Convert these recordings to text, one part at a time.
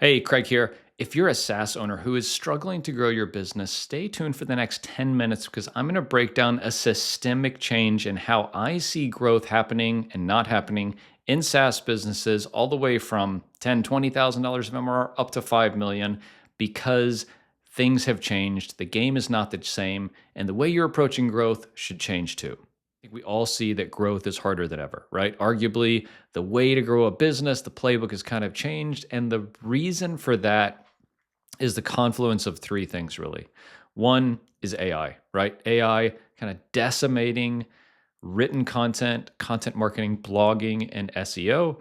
Hey, Craig here. If you're a SaaS owner who is struggling to grow your business, stay tuned for the next 10 minutes because I'm going to break down a systemic change in how I see growth happening and not happening in SaaS businesses, all the way from $10,000, $20,000 of MRR up to 5 million, because things have changed. The game is not the same, and the way you're approaching growth should change too. I think we all see that growth is harder than ever, right? Arguably, the way to grow a business, the playbook has kind of changed. And the reason for that is the confluence of three things, really. One is AI, right? AI kind of decimating written content, content marketing, blogging, and SEO.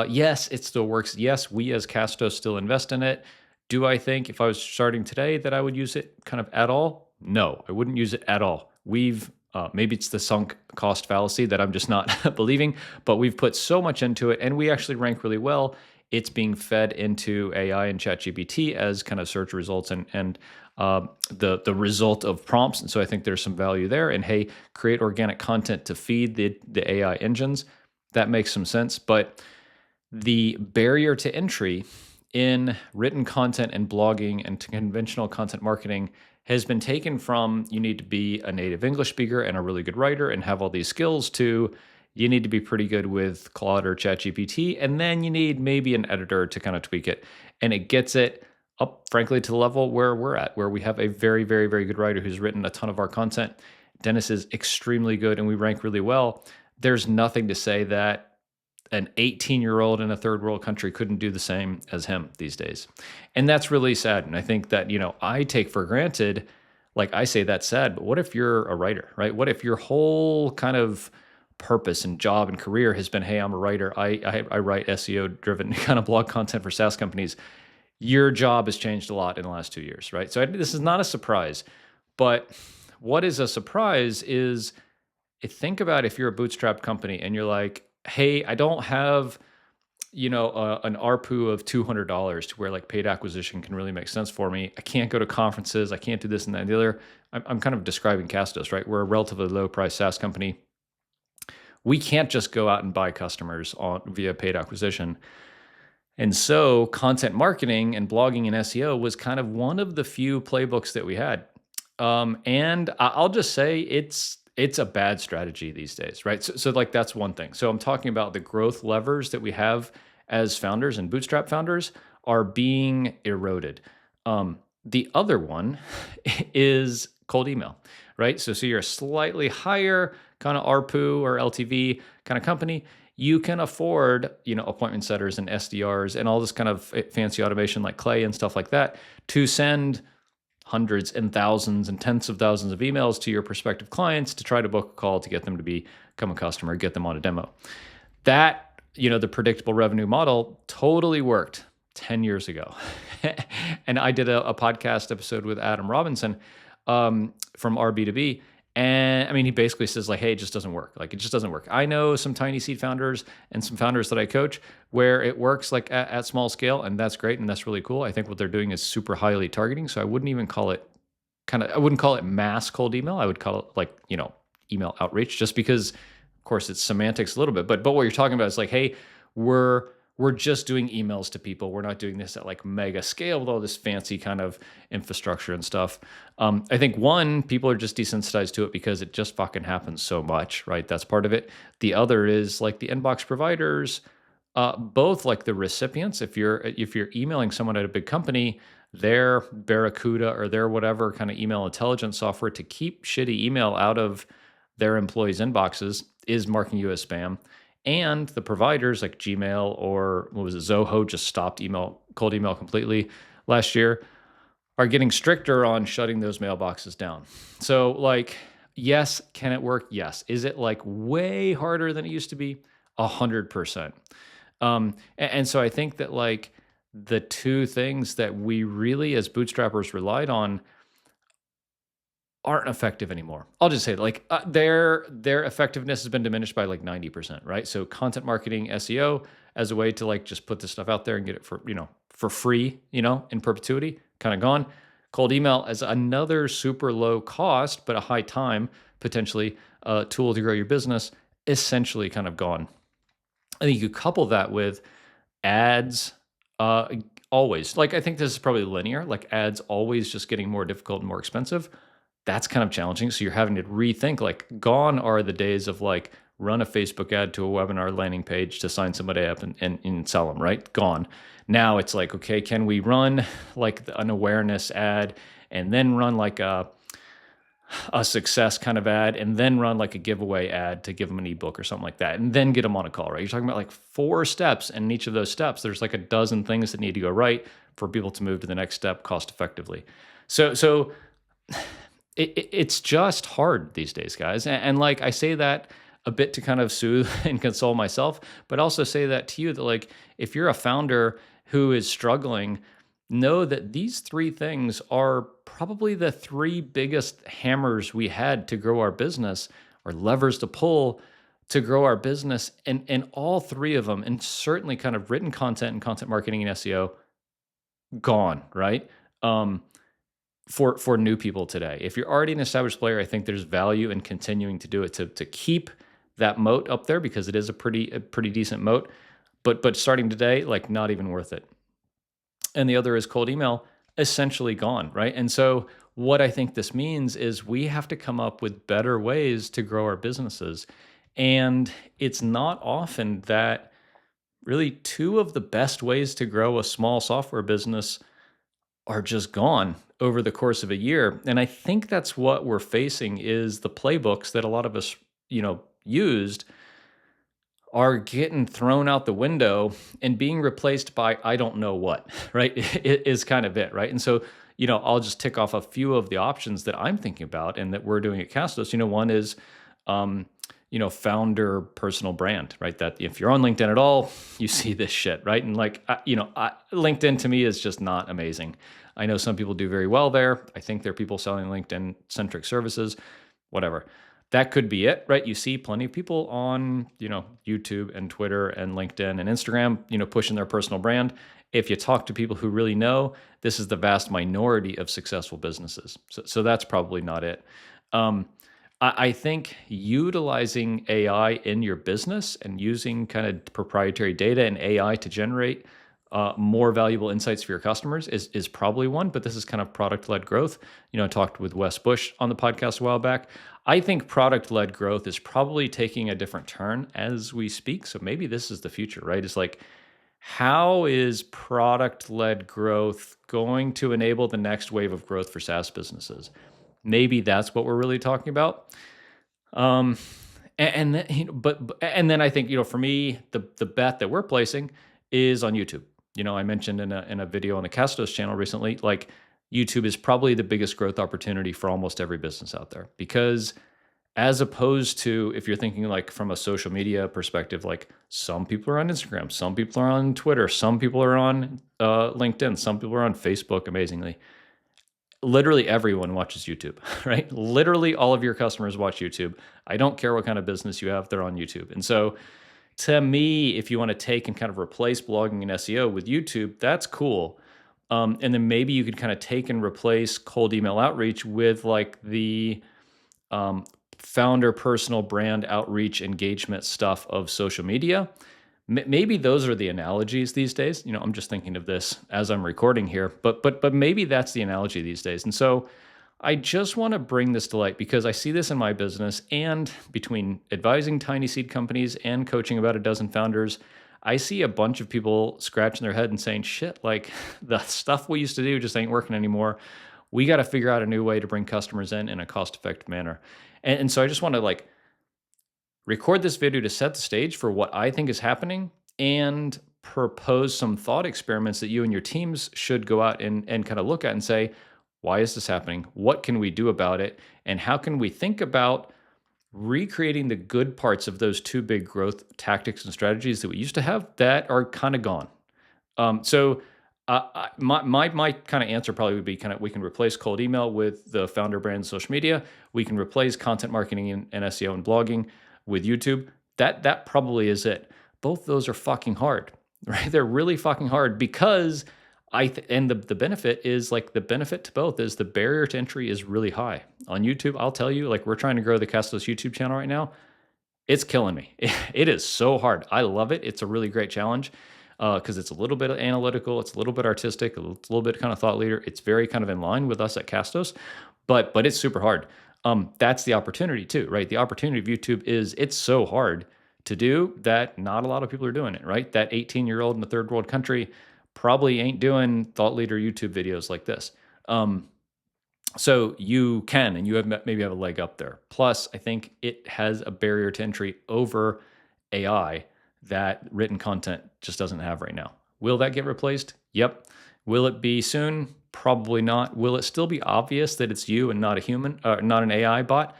Yes, it still works. Yes, we as Castos still invest in it. Do I think if I was starting today that I would use it kind of at all? No, I wouldn't use it at all. Maybe it's the sunk cost fallacy that I'm just not believing, but we've put so much into it and we actually rank really well. It's being fed into AI and ChatGPT as kind of search results and the result of prompts. And so I think there's some value there. And hey, create organic content to feed the AI engines. That makes some sense. But the barrier to entry in written content and blogging and to conventional content marketing has been taken from you need to be a native English speaker and a really good writer and have all these skills to you need to be pretty good with Claude or ChatGPT, and then you need maybe an editor to kind of tweak it. And it gets it up, frankly, to the level where we're at, where we have a very, very, very good writer who's written a ton of our content. Dennis is extremely good and we rank really well. There's nothing to say that an 18-year-old in a third world country couldn't do the same as him these days. And that's really sad. And I think that, I take for granted, like I say that's sad, but what if you're a writer, right? What if your whole kind of purpose and job and career has been, hey, I'm a writer. I write SEO driven kind of blog content for SaaS companies. Your job has changed a lot in the last 2 years, right? So this is not a surprise. But what is a surprise is think about if you're a bootstrap company and you're like, hey, I don't have, an ARPU of $200 to where like paid acquisition can really make sense for me. I can't go to conferences. I can't do this and that and the other. I'm kind of describing Castos, right? We're a relatively low price SaaS company. We can't just go out and buy customers via paid acquisition. And so content marketing and blogging and SEO was kind of one of the few playbooks that we had. And I'll just say it's a bad strategy these days, right? So like that's one thing. So I'm talking about the growth levers that we have as founders and bootstrap founders are being eroded. The other one is cold email, right? So you're a slightly higher kind of ARPU or LTV kind of company. You can afford, appointment setters and SDRs and all this kind of fancy automation like Clay and stuff like that to send hundreds and thousands and tens of thousands of emails to your prospective clients to try to book a call to get them to become a customer, get them on a demo. That, the predictable revenue model totally worked 10 years ago. And I did a podcast episode with Adam Robinson from RB2B. And I mean, he basically says like, hey, it just doesn't work. Like, it just doesn't work. I know some tiny seed founders and some founders that I coach where it works like at small scale, and that's great. And that's really cool. I think what they're doing is super highly targeting. So I wouldn't even call it I wouldn't call it mass cold email. I would call it like, email outreach, just because of course it's semantics a little bit, but what you're talking about is like, hey, we're just doing emails to people. We're not doing this at like mega scale with all this fancy kind of infrastructure and stuff. I think one, people are just desensitized to it because it just fucking happens so much, right? That's part of it. The other is like the inbox providers, both like the recipients. If you're emailing someone at a big company, their Barracuda or their whatever kind of email intelligence software to keep shitty email out of their employees' inboxes is marking you as spam. And the providers like Gmail or what was it, Zoho just stopped cold email completely last year, are getting stricter on shutting those mailboxes down. So like, yes, can it work? Yes. Is it like way harder than it used to be? 100%. And so I think that like the two things that we really as bootstrappers relied on aren't effective anymore. I'll just say like their effectiveness has been diminished by like 90%, right? So content marketing, SEO as a way to like just put this stuff out there and get it for free, in perpetuity, kind of gone. Cold email as another super low cost, but a high time potentially tool to grow your business, essentially kind of gone. I think you couple that with ads Always. Like, I think this is probably linear, like ads always just getting more difficult and more expensive. That's kind of challenging. So you're having to rethink, like, gone are the days of like run a Facebook ad to a webinar landing page to sign somebody up and sell them, right? Gone. Now it's like, okay, can we run like an awareness ad and then run like a success kind of ad and then run like a giveaway ad to give them an ebook or something like that and then get them on a call, right? You're talking about like 4 steps, and in each of those steps there's like a dozen things that need to go right for people to move to the next step cost effectively. So it's just hard these days, guys. And like I say that a bit to kind of soothe and console myself, but also say that to you that like if you're a founder who is struggling, know that these 3 things are probably the 3 biggest hammers we had to grow our business, or levers to pull to grow our business. And all 3 of them, and certainly kind of written content and content marketing and SEO, gone, right? Um, for new people today. If you're already an established player, I think there's value in continuing to do it to keep that moat up there, because it is a pretty decent moat. But starting today, like, not even worth it. And the other is cold email, essentially gone, right? And so what I think this means is we have to come up with better ways to grow our businesses. And it's not often that really 2 of the best ways to grow a small software business are just gone over the course of a year. And I think that's what we're facing, is the playbooks that a lot of us, used are getting thrown out the window and being replaced by I don't know what, right? It is kind of it, right? And so, I'll just tick off a few of the options that I'm thinking about and that we're doing at Castos. One is, founder personal brand, right? That if you're on LinkedIn at all, you see this shit, right? And like, LinkedIn to me is just not amazing. I know some people do very well there. I think there are people selling LinkedIn centric services, whatever. That could be it, right? You see plenty of people on, YouTube and Twitter and LinkedIn and Instagram, pushing their personal brand. If you talk to people who really know, this is the vast minority of successful businesses. So that's probably not it. I think utilizing AI in your business and using kind of proprietary data and AI to generate more valuable insights for your customers is probably one, but this is kind of product-led growth. I talked with Wes Bush on the podcast a while back. I think product-led growth is probably taking a different turn as we speak. So maybe this is the future, right? It's like, how is product-led growth going to enable the next wave of growth for SaaS businesses? Maybe that's what we're really talking about. And then, and then I think, for me, the bet that we're placing is on YouTube. I mentioned in a video on the Castos channel recently, like, YouTube is probably the biggest growth opportunity for almost every business out there, because as opposed to, if you're thinking like from a social media perspective, like some people are on Instagram, some people are on Twitter, some people are on LinkedIn, some people are on Facebook, amazingly. Literally everyone watches YouTube, right? Literally all of your customers watch YouTube. I don't care what kind of business you have, they're on YouTube. And so to me, if you want to take and kind of replace blogging and SEO with YouTube, that's cool. And then maybe you could kind of take and replace cold email outreach with like the founder personal brand outreach engagement stuff of social media. Maybe those are the analogies these days. I'm just thinking of this as I'm recording here, but maybe that's the analogy these days. And so I just want to bring this to light because I see this in my business, and between advising tiny seed companies and coaching about a dozen founders, I see a bunch of people scratching their head and saying, shit, like the stuff we used to do just ain't working anymore. We got to figure out a new way to bring customers in a cost-effective manner. And so I just want to like record this video to set the stage for what I think is happening and propose some thought experiments that you and your teams should go out and kind of look at and say, why is this happening? What can we do about it? And how can we think about recreating the good parts of those 2 big growth tactics and strategies that we used to have that are kind of gone? My kind of answer probably would be we can replace cold email with the founder brand social media. We can replace content marketing and SEO and blogging with YouTube. That probably is it. Both those are fucking hard, right? They're really fucking hard because the benefit is like the benefit to both is the barrier to entry is really high. On YouTube, I'll tell you, like we're trying to grow the Castos YouTube channel right now. It's killing me. It is so hard. I love it. It's a really great challenge. because it's a little bit analytical, it's a little bit artistic, it's a little bit kind of thought leader. It's very kind of in line with us at Castos, but it's super hard. That's the opportunity too, right? The opportunity of YouTube is it's so hard to do that not a lot of people are doing it, right? That 18-year-old in a third world country probably ain't doing thought leader YouTube videos like this. So you can, and you have maybe have a leg up there. Plus, I think it has a barrier to entry over AI that written content just doesn't have right now. Will that get replaced? Yep. Will it be soon? Probably not. Will it still be obvious that it's you and not a human, not an AI bot?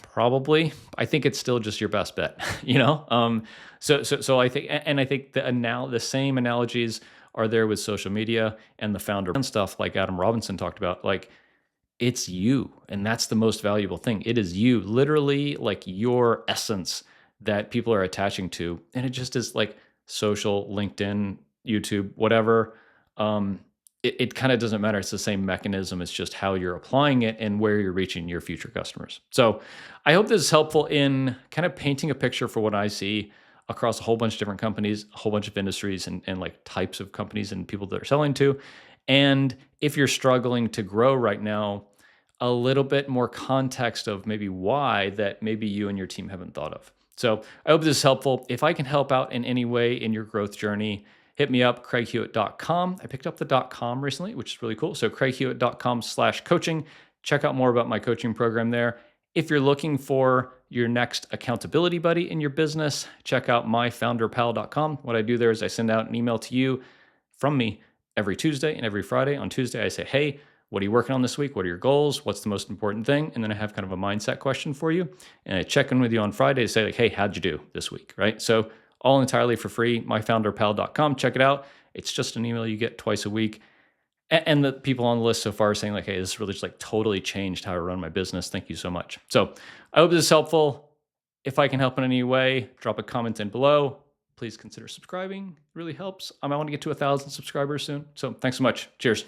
Probably. I think it's still just your best bet, you know? So I think, and I think the same analogies are there with social media and the founder and stuff like Adam Robinson talked about. Like, it's you, and that's the most valuable thing. It is you, literally, like your essence that people are attaching to. And it just is like social, LinkedIn, YouTube, whatever. It kind of doesn't matter. It's the same mechanism. It's just how you're applying it and where you're reaching your future customers. So I hope this is helpful in kind of painting a picture for what I see across a whole bunch of different companies, a whole bunch of industries and like types of companies and people that are selling to. And if you're struggling to grow right now, a little bit more context of maybe why that maybe you and your team haven't thought of. So I hope this is helpful. If I can help out in any way in your growth journey, hit me up, craighewitt.com. I picked up the .com recently, which is really cool. So craighewitt.com/coaching. Check out more about my coaching program there. If you're looking for your next accountability buddy in your business, check out myfounderpal.com. What I do there is I send out an email to you from me every Tuesday and every Friday. On Tuesday, I say, hey, what are you working on this week? What are your goals? What's the most important thing? And then I have kind of a mindset question for you. And I check in with you on Friday to say like, hey, how'd you do this week, right? So all entirely for free, myfounderpal.com. Check it out. It's just an email you get twice a week. And the people on the list so far are saying like, hey, this really just like totally changed how I run my business. Thank you so much. So I hope this is helpful. If I can help in any way, drop a comment in below. Please consider subscribing. It really helps. I want to get to 1,000 subscribers soon. So thanks so much. Cheers.